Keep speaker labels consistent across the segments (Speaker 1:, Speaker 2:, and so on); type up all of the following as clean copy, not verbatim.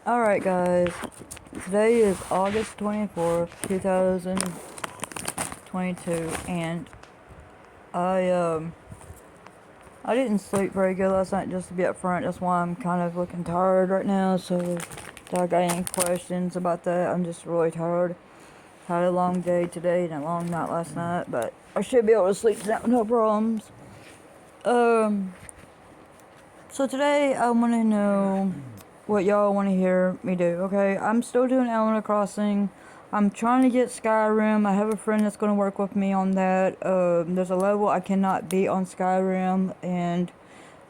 Speaker 1: Alright guys, today is August 24th, 2022, and I didn't sleep very good last night, just to be up front. That's why I'm kind of looking tired right now, so if I got any questions about that, I'm just really tired. Had a long day today and a long night last night, but I should be able to sleep tonight, no problems. So today I want to know what y'all want to hear me do, okay? I'm still doing Animal Crossing. I'm trying to get Skyrim. I have a friend that's going to work with me on that. There's a level I cannot beat on Skyrim, and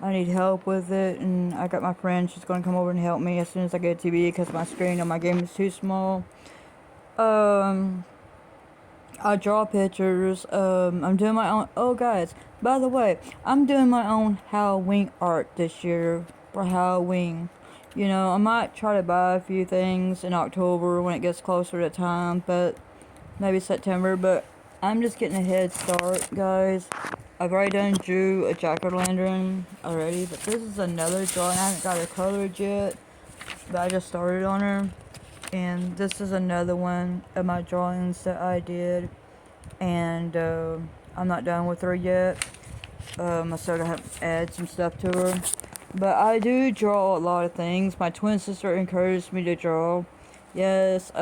Speaker 1: I need help with it. And I got my friend, she's going to come over and help me as soon as I get a TV because my screen on my game is too small. I draw pictures. I'm doing my own. Oh, guys, by the way, I'm doing my own Halloween art this year for Halloween. You know, I might try to buy a few things in October when it gets closer to time, but maybe September. But I'm just getting a head start, guys. I've already drew a jack-o'-lantern already, but this is another drawing. I haven't got it colored yet, but I just started on her. And this is another one of my drawings that I did, and I'm not done with her yet. I still have to add some stuff to her, but I do draw a lot of things. My twin sister encouraged me to draw. Yes,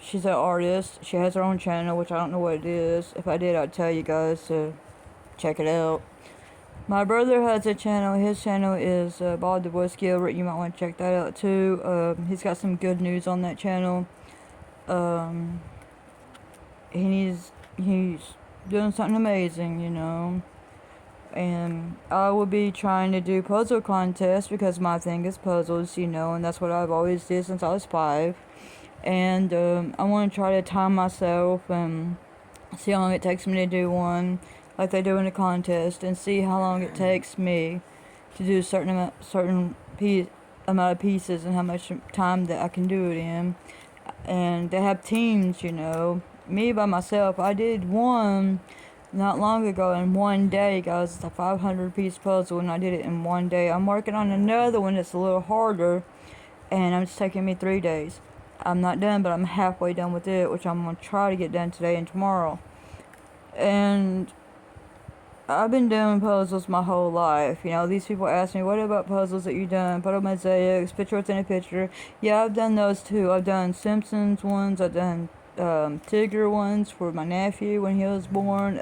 Speaker 1: she's an artist. She has her own channel, which I don't know what it is. If I did, I'd tell you guys to check it out. My brother has a channel. His channel is Bob the Voice Gilbert. You might want to check that out too. He's got some good news on that channel. He's doing something amazing, you know. And I will be trying to do puzzle contests because my thing is puzzles, you know, and that's what I've always did since I was 5. And I want to try to time myself and see how long it takes me to do one, like they do in a contest, and see how long it takes me to do a certain amount of pieces and how much time that I can do it in. And they have teams, you know. Me by myself, I did one not long ago in one day, guys. It's a 500 piece puzzle, and I did it in one day. I'm working on another one that's a little harder, and it's taking me 3 days. I'm not done, but I'm halfway done with it, which I'm going to try to get done today and tomorrow. And I've been doing puzzles my whole life. You know, these people ask me, what about puzzles that you've done? Photo mosaics, picture within a picture. Yeah, I've done those too. I've done Simpsons ones. I've done Tigger ones for my nephew when he was born.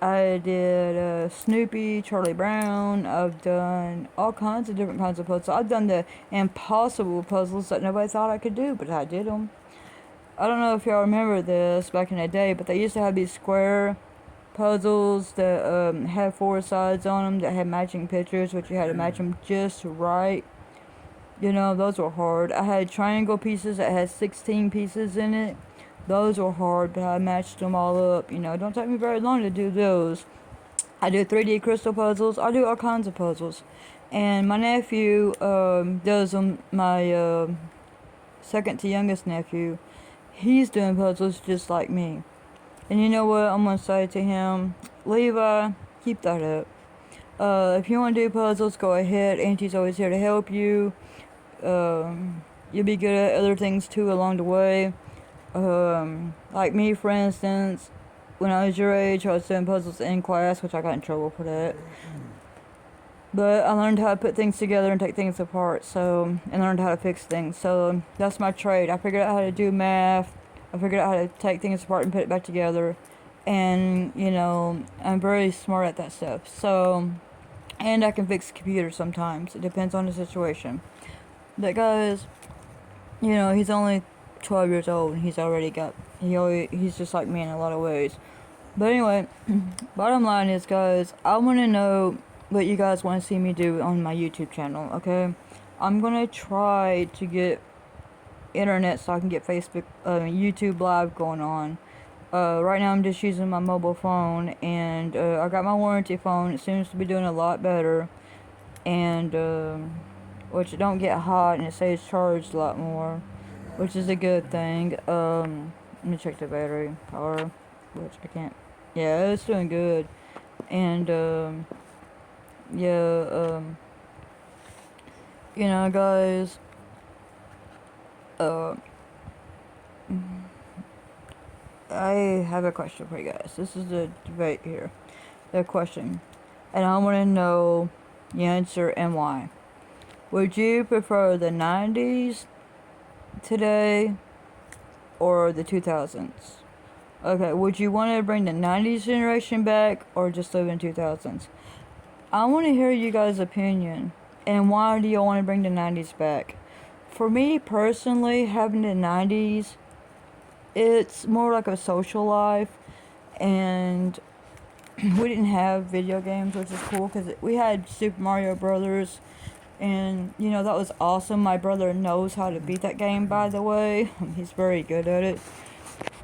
Speaker 1: I did Snoopy, Charlie Brown. I've done all kinds of different kinds of puzzles. I've done the impossible puzzles that nobody thought I could do, but I did them. I don't know if y'all remember this back in the day, but they used to have these square puzzles that had 4 sides on them that had matching pictures, but you had to match them just right. You know, those were hard. I had triangle pieces that had 16 pieces in it. Those were hard, but I matched them all up. You know, it don't take me very long to do those. I do 3D crystal puzzles. I do all kinds of puzzles. And my nephew does them. My second to youngest nephew, he's doing puzzles just like me. And you know what I'm going to say to him? Levi, keep that up. If you want to do puzzles, go ahead. Auntie's always here to help you. You'll be good at other things too along the way. Like me, for instance, when I was your age, I was doing puzzles in class, which I got in trouble for that. But I learned how to put things together and take things apart, and learned how to fix things. So that's my trade. I figured out how to do math. I figured out how to take things apart and put it back together. And, you know, I'm very smart at that stuff. So, and I can fix computers sometimes. It depends on the situation. But guys, you know, he's only 12 years old and he's just like me in a lot of ways. But anyway, bottom line is, guys, I want to know what you guys want to see me do on my YouTube channel, okay? I'm going to try to get internet so I can get YouTube Live going on. Right now I'm just using my mobile phone, and I got my warranty phone. It seems to be doing a lot better, and which it don't get hot and it stays charged a lot more, which is a good thing. Let me check the battery power, which I can't. Yeah, it's doing good, and yeah, you know, guys, Uh, I have a question for you guys. This is a debate here. The question. And I want to know the answer and why. Would you prefer the 90s today or the 2000s? Okay, would you want to bring the 90s generation back or just live in 2000s? I want to hear you guys' opinion. And why do you want to bring the 90s back? For me personally, having the 90s, it's more like a social life. And we didn't have video games, which is cool because we had Super Mario Brothers. And, you know, that was awesome. My brother knows how to beat that game, by the way. He's very good at it.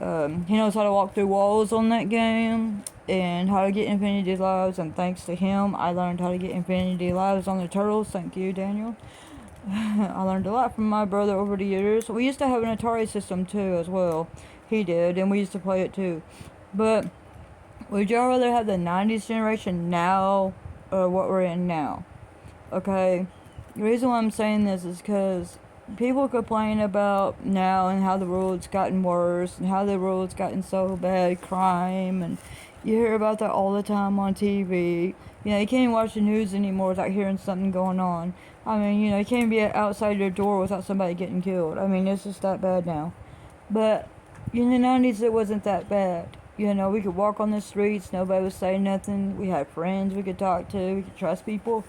Speaker 1: He knows how to walk through walls on that game and how to get infinity lives, and thanks to him I learned how to get infinity lives on the turtles. Thank you, Daniel. I learned a lot from my brother over the years. We used to have an Atari system too as well. He did, and we used to play it too. But would y'all rather have the 90s generation now or what we're in now? Okay, the reason why I'm saying this is because people complain about now and how the world's gotten worse and how the world's gotten so bad, crime, and you hear about that all the time on TV. You know, you can't even watch the news anymore without hearing something going on. I mean, you know, you can't be outside your door without somebody getting killed. I mean, it's just that bad now. But in the 90s, it wasn't that bad. You know, we could walk on the streets, nobody would say nothing. We had friends we could talk to, we could trust people.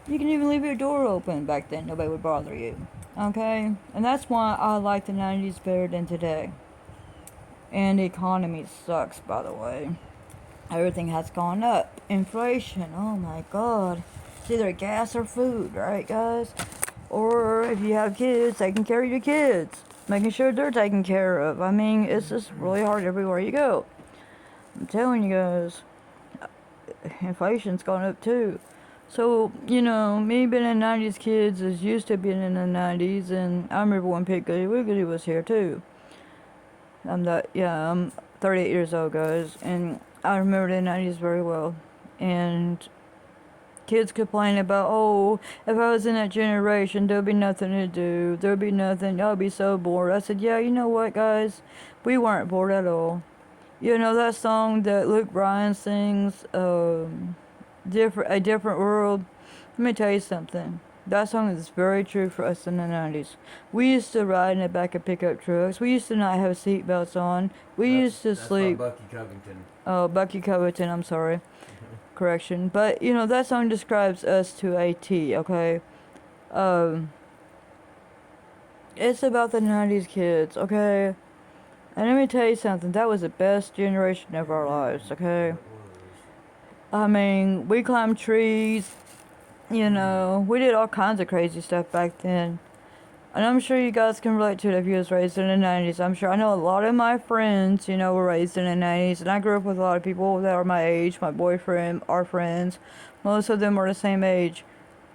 Speaker 1: You can even leave your door open back then, nobody would bother you. Okay? And that's why I like the 90s better than today. And the economy sucks, by the way. Everything has gone up. Inflation, oh my god. It's either gas or food, right, guys? Or if you have kids, taking care of your kids. Making sure they're taken care of. I mean, it's just really hard everywhere you go. I'm telling you guys, inflation's gone up too. So, you know, me being a 90s kids is used to being in the 90s, and I remember when Pit Goody Wiggity was here too. I'm 38 years old, guys, and I remember the 90s very well. And kids complain about, oh, if I was in that generation, there'd be nothing to do. There'd be nothing. I'd be so bored. I said, yeah, you know what, guys? We weren't bored at all. You know that song that Luke Bryan sings, A Different World? Let me tell you something. That song is very true for us in the 90s. We used to ride in the back of pickup trucks. We used to not have seatbelts on. We used to sleep.
Speaker 2: That's Bucky Covington.
Speaker 1: Oh, Bucky Covington, I'm sorry. Correction. But, you know, that song describes us to a T, okay? It's about the 90s kids, okay? And let me tell you something. That was the best generation of our lives, okay? I mean, we climbed trees. You know, we did all kinds of crazy stuff back then. And I'm sure you guys can relate to it if you was raised in the 90s. I'm sure I know a lot of my friends, you know, were raised in the 90s. And I grew up with a lot of people that are my age, my boyfriend, our friends. Most of them are the same age.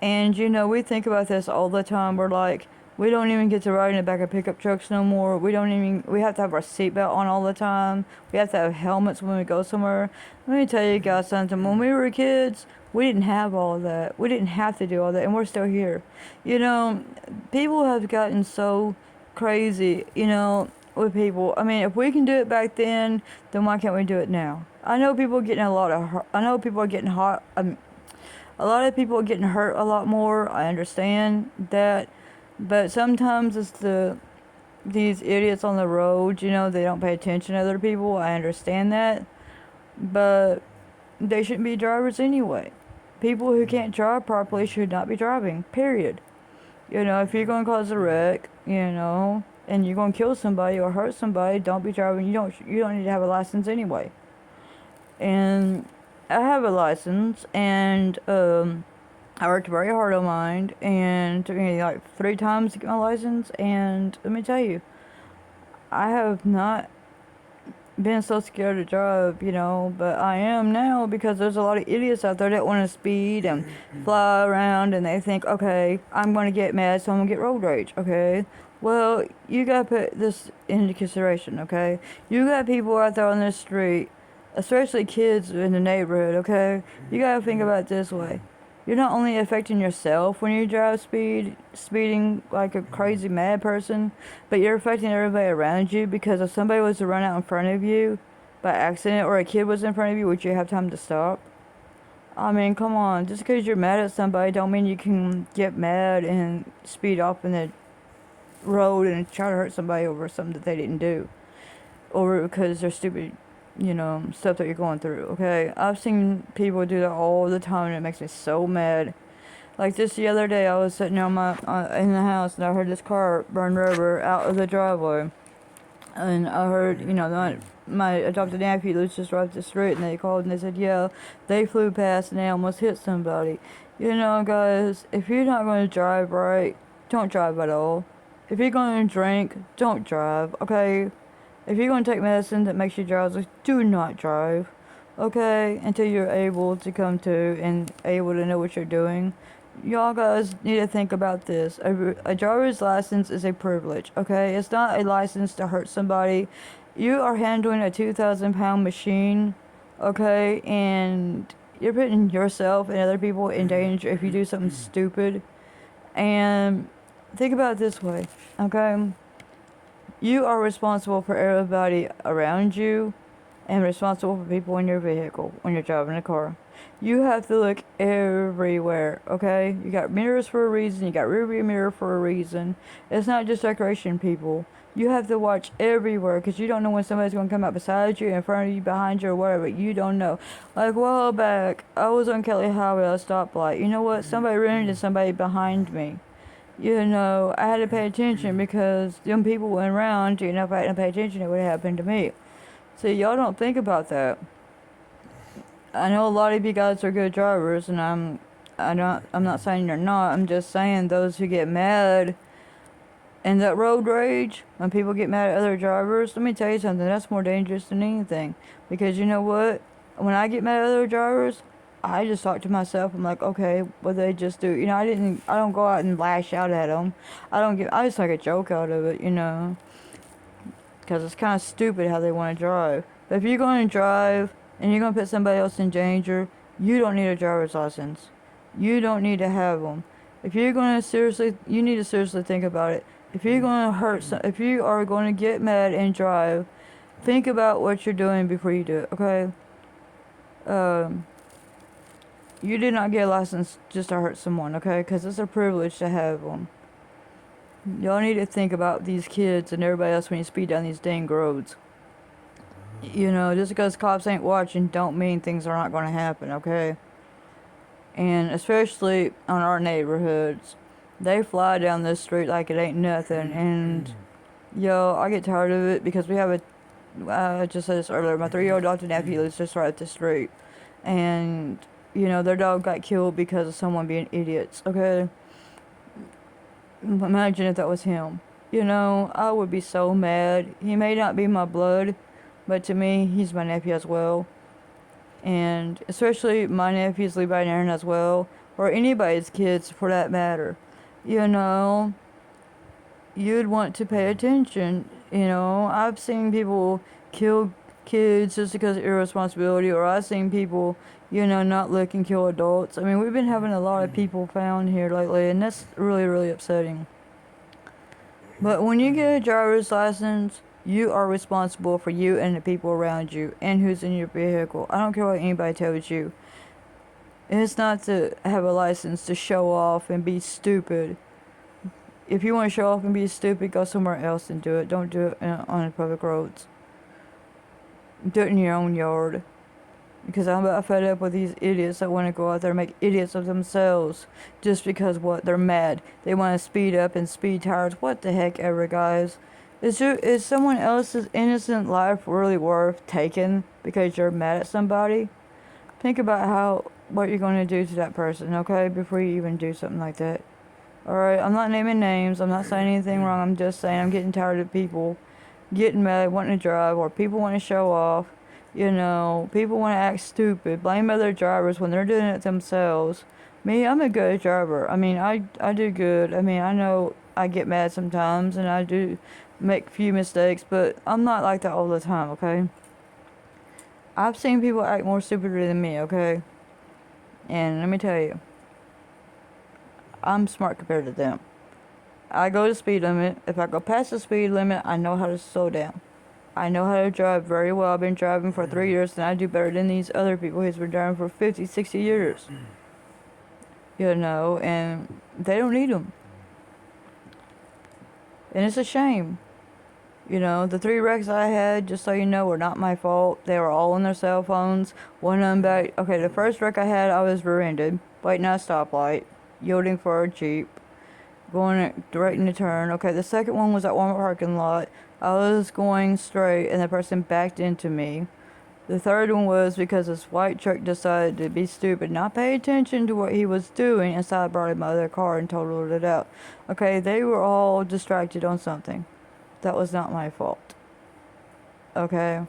Speaker 1: And, you know, we think about this all the time. We're like, we don't even get to ride in the back of pickup trucks no more. We have to have our seatbelt on all the time. We have to have helmets when we go somewhere. Let me tell you guys something. When we were kids, we didn't have all that. We didn't have to do all that, and we're still here. You know, people have gotten so crazy, you know, with people. I mean, if we can do it back then why can't we do it now? I know people are getting a lot of people are getting hurt a lot more. I understand that. But sometimes it's these idiots on the road, you know, they don't pay attention to other people. I understand that. But they shouldn't be drivers anyway. People who can't drive properly should not be driving, period. You know, if you're going to cause a wreck, you know, and you're going to kill somebody or hurt somebody, don't be driving. You don't need to have a license anyway. And I have a license, and I worked very hard on mine, and it took me like 3 times to get my license, and let me tell you, I have not been so scared to drive, you know, but I am now because there's a lot of idiots out there that want to speed and fly around, and they think, okay, I'm going to get mad, so I'm going to get road rage, okay? Well, you got to put this into consideration, okay? You got people out there on the street, especially kids in the neighborhood, okay? You got to think about it this way. you're not only affecting yourself when you drive speeding like a crazy mad person, but you're affecting everybody around you, because if somebody was to run out in front of you by accident, or a kid was in front of you, would you have time to stop? I mean, come on. Just because you're mad at somebody don't mean you can get mad and speed off in the road and try to hurt somebody over something that they didn't do. Or because they're stupid, stuff that you're going through, okay? I've seen people do that all the time, and it makes me so mad. Like just the other day, I was sitting on in the house, and I heard this car burn rubber out of the driveway. And I heard, my adopted nephew lives just right up the street, and they called and they said, yeah, they flew past and they almost hit somebody. Guys, if you're not going to drive right, don't drive at all. If you're going to drink, don't drive, okay? If you're going to take medicine that makes you drowsy, do not drive, okay? Until you're able to come to and able to know what you're doing. Y'all guys need to think about this. A driver's license is a privilege, okay? It's not a license to hurt somebody. You are handling a 2,000-pound machine, okay? And you're putting yourself and other people in danger if you do something stupid. And think about it this way, okay? You are responsible for everybody around you and responsible for people in your vehicle when you're driving a car. You have to look everywhere, okay? You got mirrors for a reason. You got rear view mirror for a reason. It's not just decoration, people. You have to watch everywhere, because you don't know when somebody's going to come up beside you, in front of you, behind you, or whatever. You don't know. Like a while back, I was on Kelly Highway at a stoplight. You know what? Somebody ran into somebody behind me. I had to pay attention, because them people went around. If I hadn't paid attention, it would have happened to me. See, y'all don't think about that. I know a lot of you guys are good drivers, and I'm not saying you're not. I'm just saying those who get mad and that road rage, when people get mad at other drivers, let me tell you something, that's more dangerous than anything. Because you know what? When I get mad at other drivers, I just talk to myself. I'm like, okay, what they just do? I don't go out and lash out at them. I just make a joke out of it, because it's kind of stupid how they want to drive. But if you're going to drive and you're going to put somebody else in danger, you don't need a driver's license. You don't need to have them. If you're going to you need to seriously think about it. If you're going to if you are going to get mad and drive, think about what you're doing before you do it, okay? You did not get a license just to hurt someone, okay? Because it's a privilege to have them. Y'all need to think about these kids and everybody else when you speed down these dang roads. Just because cops ain't watching don't mean things are not going to happen, okay? And especially on our neighborhoods, they fly down this street like it ain't nothing. And, I get tired of it, because we have I just said this earlier, my 3-year-old adopted nephew lives just right up the street. And, their dog got killed because of someone being idiots, okay? Imagine if that was him. I would be so mad. He may not be my blood, but to me, he's my nephew as well. And especially my nephews, Levi and Aaron, as well. Or anybody's kids, for that matter. You'd want to pay attention. I've seen people kill kids just because of irresponsibility. Or I've seen people, not look and kill adults. I mean, we've been having a lot of people found here lately, and that's really, really upsetting. But when you get a driver's license, you are responsible for you and the people around you and who's in your vehicle. I don't care what anybody tells you. It's not to have a license to show off and be stupid. If you want to show off and be stupid, go somewhere else and do it. Don't do it on the public roads. Do it in your own yard. Because I'm about fed up with these idiots that want to go out there and make idiots of themselves just because they're mad. They want to speed up and speed tires. What the heck ever, guys? Is someone else's innocent life really worth taking because you're mad at somebody? Think about what you're going to do to that person, okay, before you even do something like that. Alright, I'm not naming names. I'm not saying anything wrong. I'm just saying I'm getting tired of people getting mad, wanting to drive, or people want to show off. People want to act stupid, blame other drivers when they're doing it themselves. Me, I'm a good driver. I mean, I do good. I mean, I know I get mad sometimes, and I do make a few mistakes, but I'm not like that all the time, okay? I've seen people act more stupider than me, okay? And let me tell you, I'm smart compared to them. I go the speed limit. If I go past the speed limit, I know how to slow down. I know how to drive very well. I've been driving for 3 years, and I do better than these other people who's been driving for 50, 60 years. You know, and they don't need them. And it's a shame. You know, the 3 wrecks I had, just so you know, were not my fault. They were all on their cell phones. One of them back. Okay, the first wreck I had, I was rear-ended, waiting at a stoplight, yielding for a Jeep, going directing the turn. Okay, the second one was at Walmart parking lot. I was going straight, and the person backed into me. The third one was because this white truck decided to be stupid, not pay attention to what he was doing, and so I brought him out of their car and totaled it out. Okay, they were all distracted on something. That was not my fault. Okay?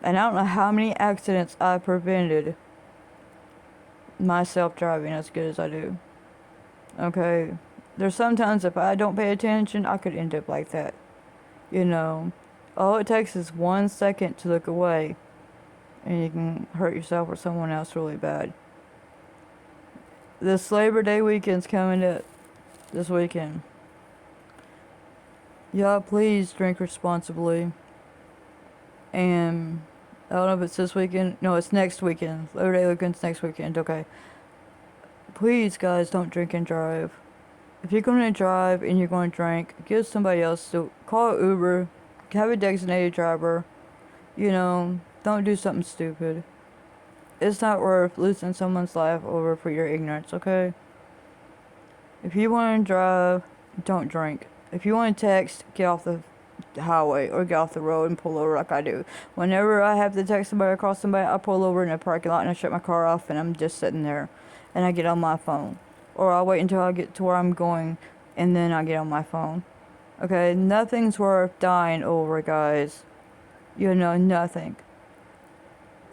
Speaker 1: And I don't know how many accidents I prevented myself driving as good as I do. Okay? There's sometimes if I don't pay attention, I could end up like that. You know? All it takes is 1 second to look away, and you can hurt yourself or someone else really bad. This Labor Day weekend's coming up this weekend. Y'all, please drink responsibly. And I don't know if it's this weekend. No, it's next weekend. Labor Day weekend's next weekend. Okay. Please, guys, don't drink and drive. If you're going to drive and you're going to drink, give somebody else to call Uber. Have a designated driver. You know, don't do something stupid. It's not worth losing someone's life over for your ignorance, okay? If you want to drive, don't drink. If you want to text, get off the highway or get off the road and pull over like I do. Whenever I have to text somebody or call somebody, I pull over in a parking lot and I shut my car off and I'm just sitting there and I get on my phone. Or I'll wait until I get to where I'm going and then I get on my phone. Okay, nothing's worth dying over, guys. You know, nothing.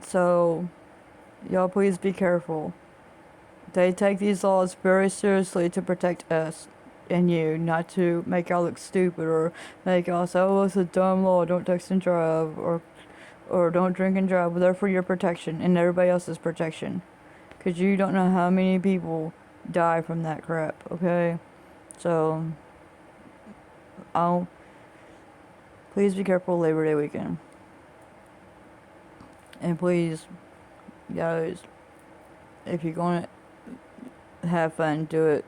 Speaker 1: So, y'all please be careful. They take these laws very seriously to protect us and you, not to make y'all look stupid or make y'all say, oh, it's a dumb law, don't text and drive, or don't drink and drive. Well, they're for your protection and everybody else's protection. Because you don't know how many people die from that crap, okay? So, please be careful Labor Day weekend. And please, guys, if you're going to have fun, do it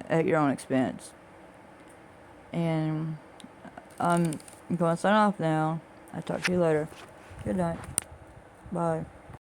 Speaker 1: at your own expense. And I'm going to sign off now. I'll talk to you later. Good night. Bye.